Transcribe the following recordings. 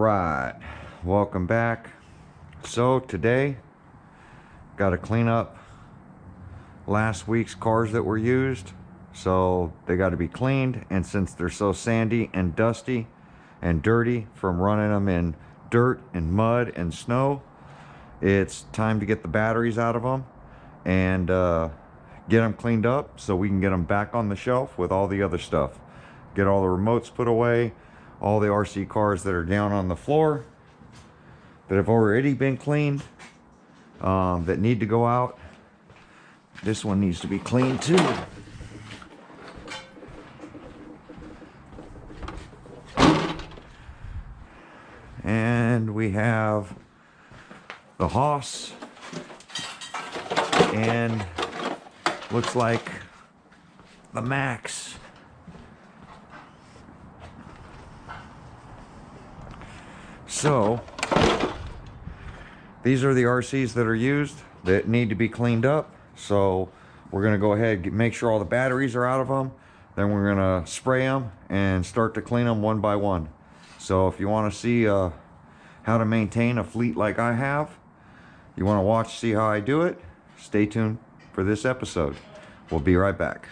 right, welcome back. So today got to clean up last week's cars that were used, so they got to be cleaned. And since they're so sandy and dusty and dirty from running them in dirt and mud and snow, it's time to get the batteries out of them and get them cleaned up so we can get them back on the shelf with all the other stuff. Get all the remotes put away, all the RC cars that are down on the floor that have already been cleaned, that need to go out. This one needs to be cleaned too. And we have the Haas, and looks like the Max. So these are the RCs that are used that need to be cleaned up. So we're going to go ahead and make sure all the batteries are out of them. Then we're going to spray them and start to clean them one by one. So if you want to see how to maintain a fleet like I have, you want to watch, see how I do it, stay tuned for this episode. We'll be right back.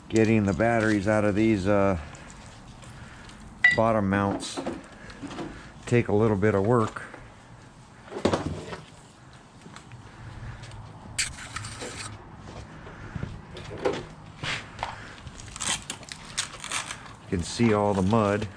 Getting the batteries out of these bottom mounts take a little bit of work. You can see all the mud.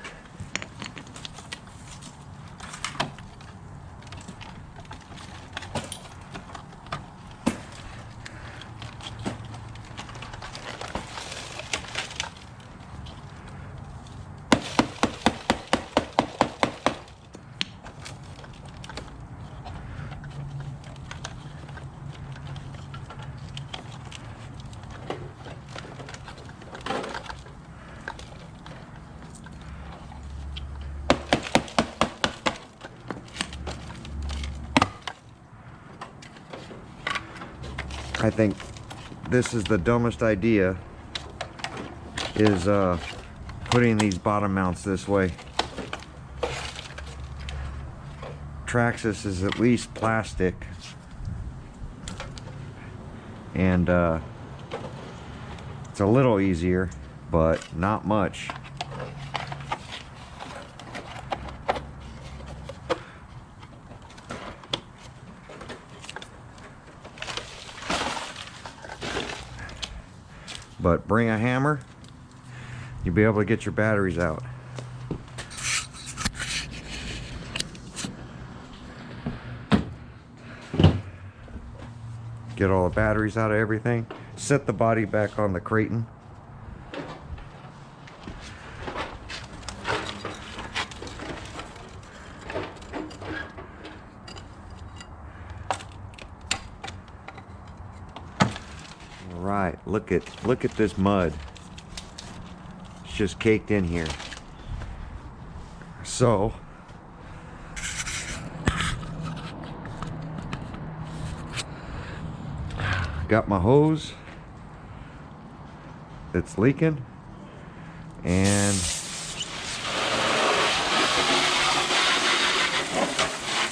I think this is the dumbest idea, is putting these bottom mounts this way. Traxxas is at least plastic, and it's a little easier, but not much. But bring a hammer, you'll be able to get your batteries out. Get all the batteries out of everything. Set the body back on the Kraton. Right, look at this mud. It's just caked in here. So got my hose that's leaking, and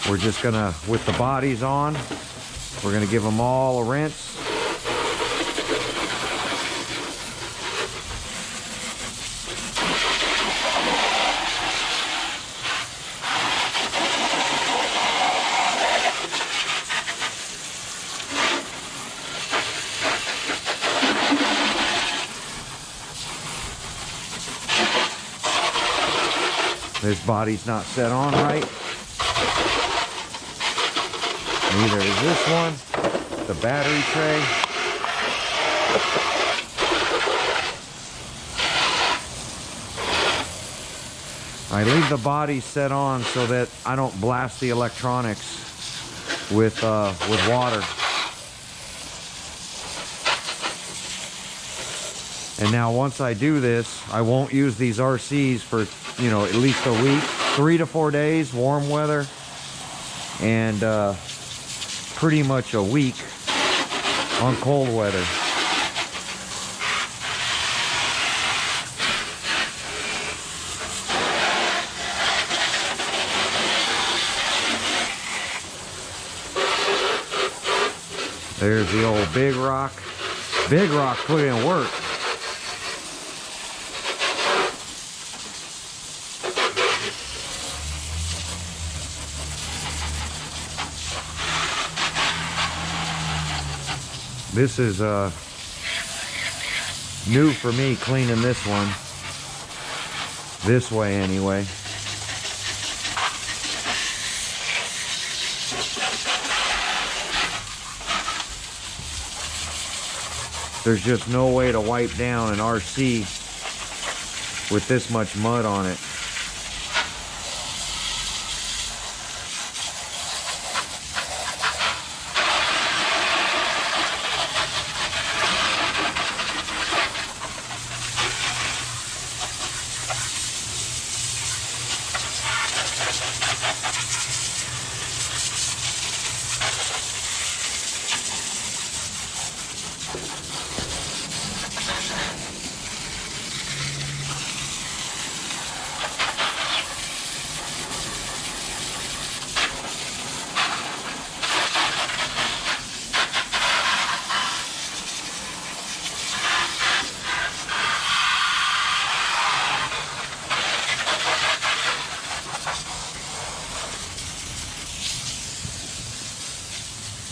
we're just gonna, with the bodies on, we're gonna give them all a rinse. This body's not set on right. Neither is this one. The battery tray. I leave the body set on so that I don't blast the electronics with water. And now once I do this, I won't use these RCs for, you know, at least a week, 3 to 4 days, warm weather, and pretty much a week on cold weather. There's the old Big Rock. Big Rock put in work. This is new for me, cleaning this one. This way anyway. There's just no way to wipe down an RC with this much mud on it.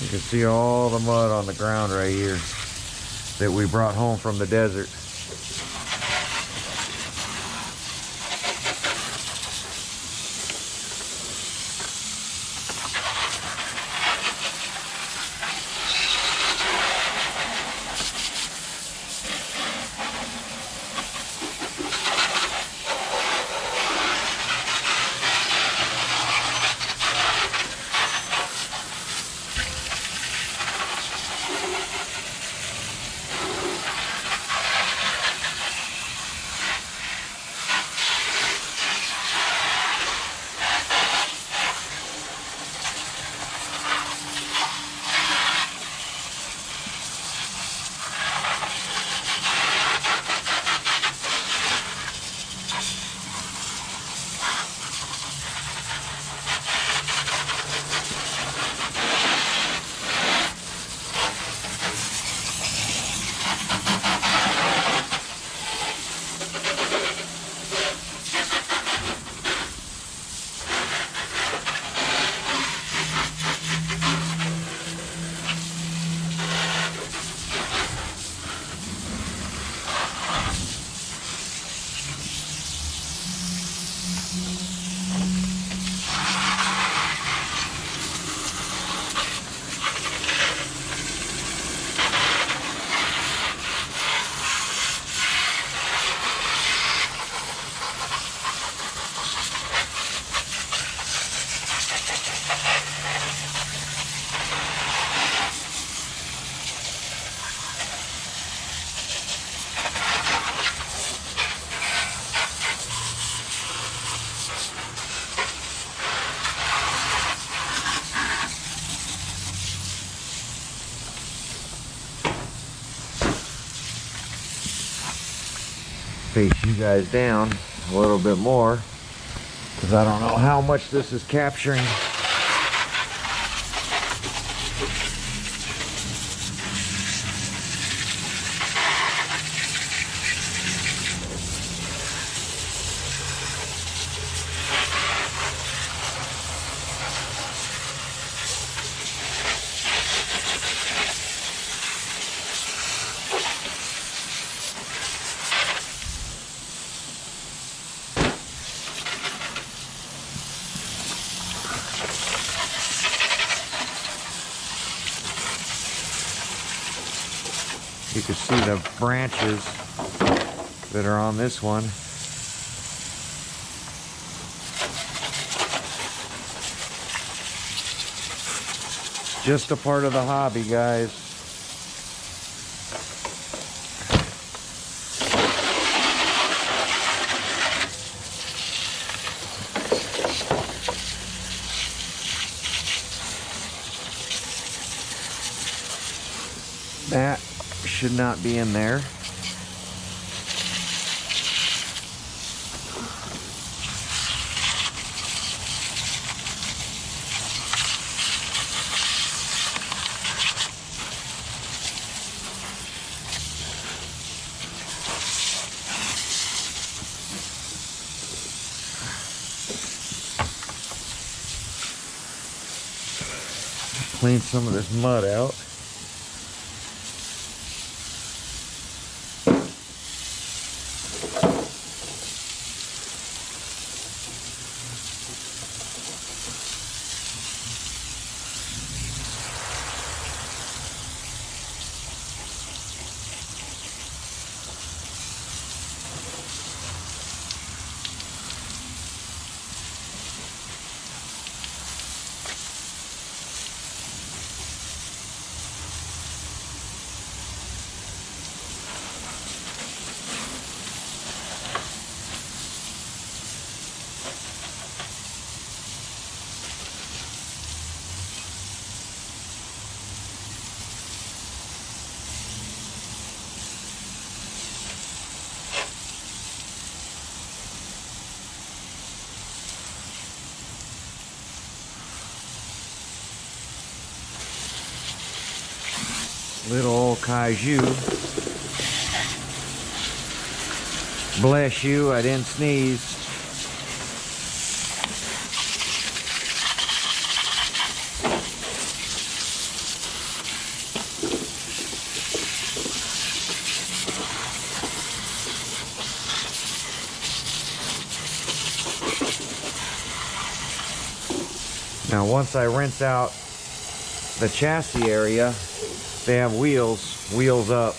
You can see all the mud on the ground right here that we brought home from the desert. Face you guys down a little bit more because I don't know how much this is capturing. You can see the branches that are on this one. Just a part of the hobby, guys. That should not be in there. Clean some of this mud out. Little old Kaiju. Bless you, I didn't sneeze. Now once I rinse out the chassis area, they have wheels up,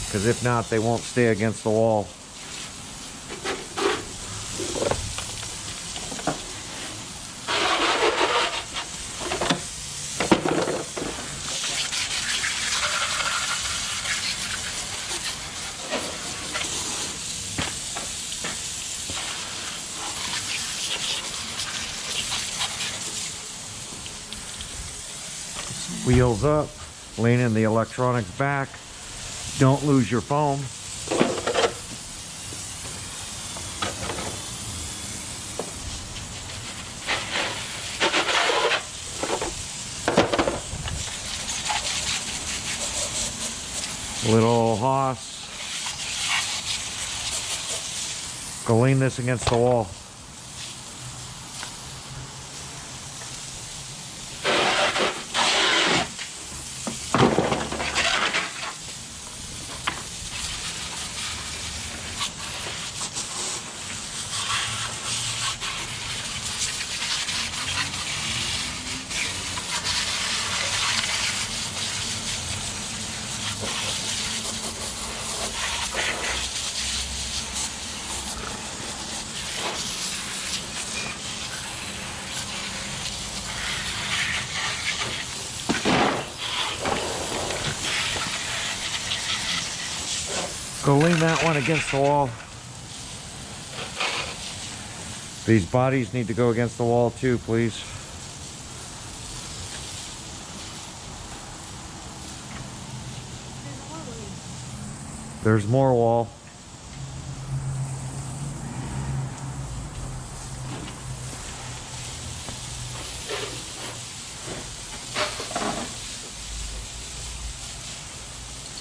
because if not, they won't stay against the wall. Wheels up. Leaning the electronics back. Don't lose your foam. Little Haas. Go lean this against the wall. Go lean that one against the wall. These bodies need to go against the wall too, please. There's more wall.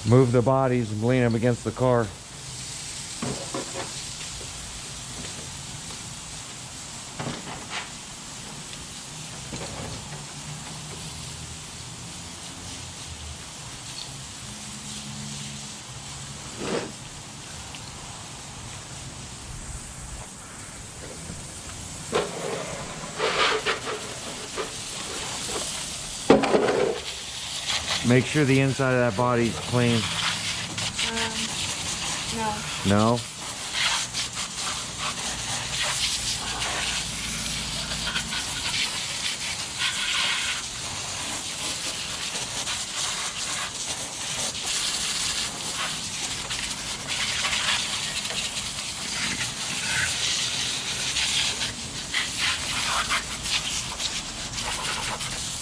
Move the bodies and lean them against the car. Make sure the inside of that body's clean. No. No?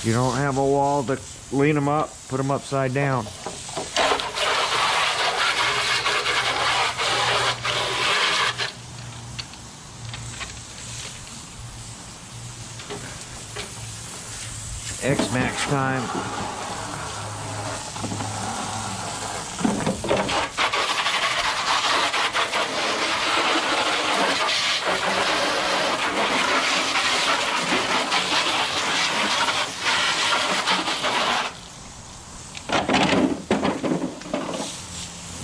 You don't have a wall to lean them up, put them upside down. X-Max time.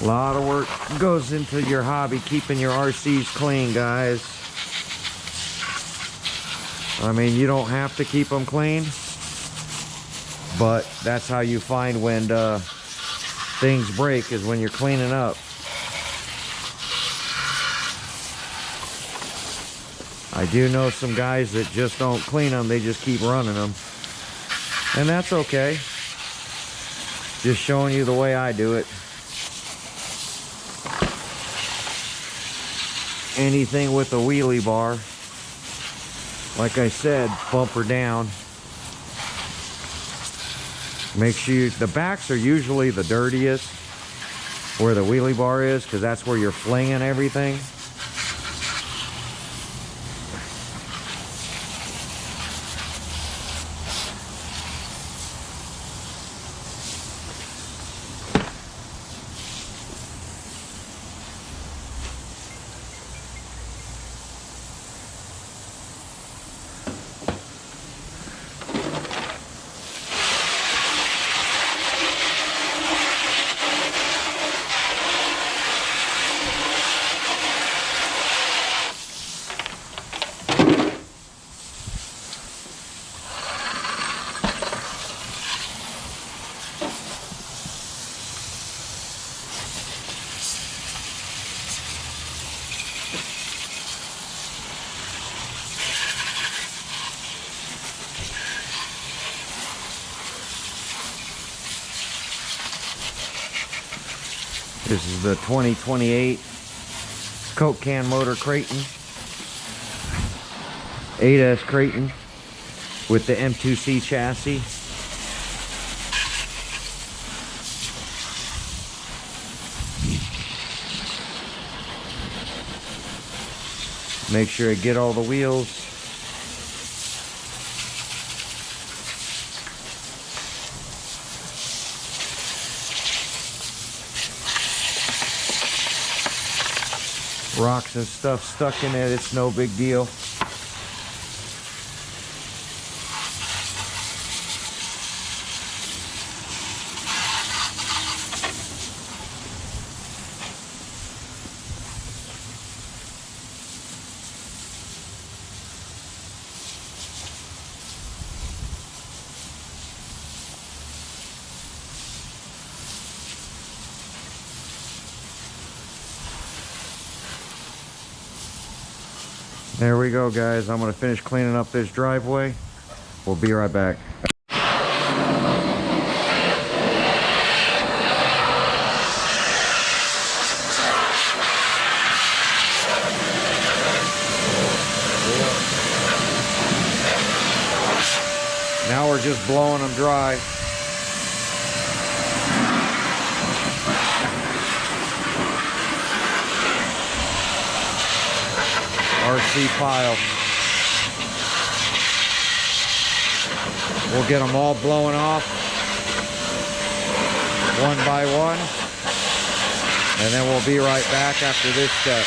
A lot of work goes into your hobby, keeping your RCs clean, guys. I mean, you don't have to keep them clean, but that's how you find when things break, is when you're cleaning up. I do know some guys that just don't clean them, they just keep running them. And that's okay. Just showing you the way I do it. Anything with a wheelie bar, like I said, bumper down. Make sure the backs are usually the dirtiest, where the wheelie bar is, because that's where you're flinging everything. This is the 2028 Coke can motor Creighton, 8S Creighton with the M2C chassis. Make sure I get all the wheels. Rocks and stuff stuck in it, it's no big deal. There we go, guys. I'm going to finish cleaning up this driveway. We'll be right back. Now we're just blowing them dry. RC pile. We'll get them all blowing off one by one, and then we'll be right back after this step.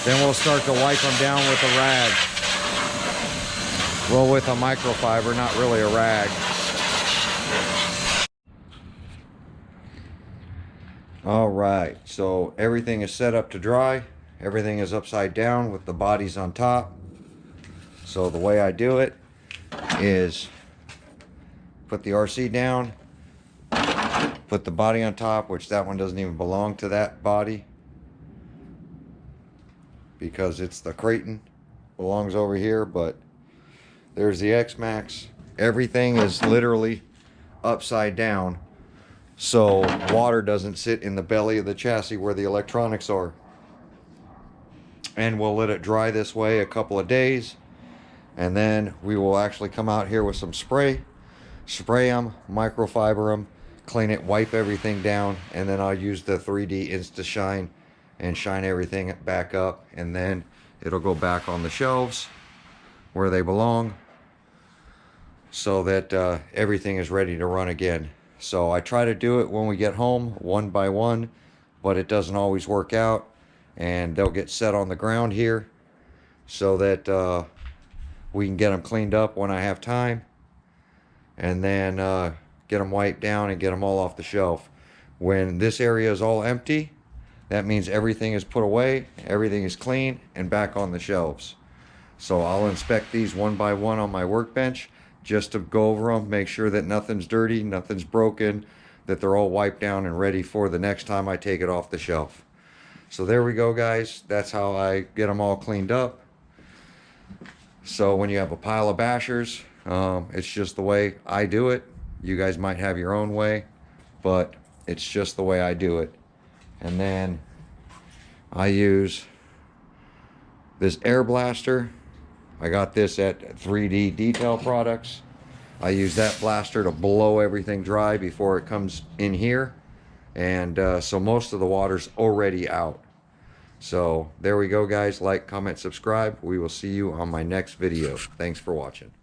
Then we'll start to wipe them down with a rag. Well, with a microfiber, not really a rag. All right, so everything is set up to dry. Everything is upside down with the bodies on top. So the way I do it is put the RC down, put the body on top, which that one doesn't even belong to that body because it's the Creighton, belongs over here, but there's the X-Max. Everything is literally upside down so water doesn't sit in the belly of the chassis where the electronics are. And we'll let it dry this way a couple of days, And then we will actually come out here with some spray them, microfiber them, clean it, wipe everything down, and then I'll use the 3D Insta Shine and shine everything back up, and then it'll go back on the shelves where they belong, so that everything is ready to run again. So I try to do it when we get home, one by one, but it doesn't always work out, and they'll get set on the ground here so that we can get them cleaned up when I have time, and then get them wiped down and get them all off the shelf. When this area is all empty, that means everything is put away, everything is clean, and back on the shelves. So I'll inspect these one by one on my workbench just to go over them, make sure that nothing's dirty, nothing's broken, that they're all wiped down and ready for the next time I take it off the shelf. So there we go, guys. That's how I get them all cleaned up. So when you have a pile of bashers, it's just the way I do it. You guys might have your own way, but it's just the way I do it. And then I use this air blaster. I got this at 3D Detail Products. I use that blaster to blow everything dry before it comes in here. And so most of the water's already out. So there we go, guys. Like, comment, subscribe. We will see you on my next video. Thanks for watching.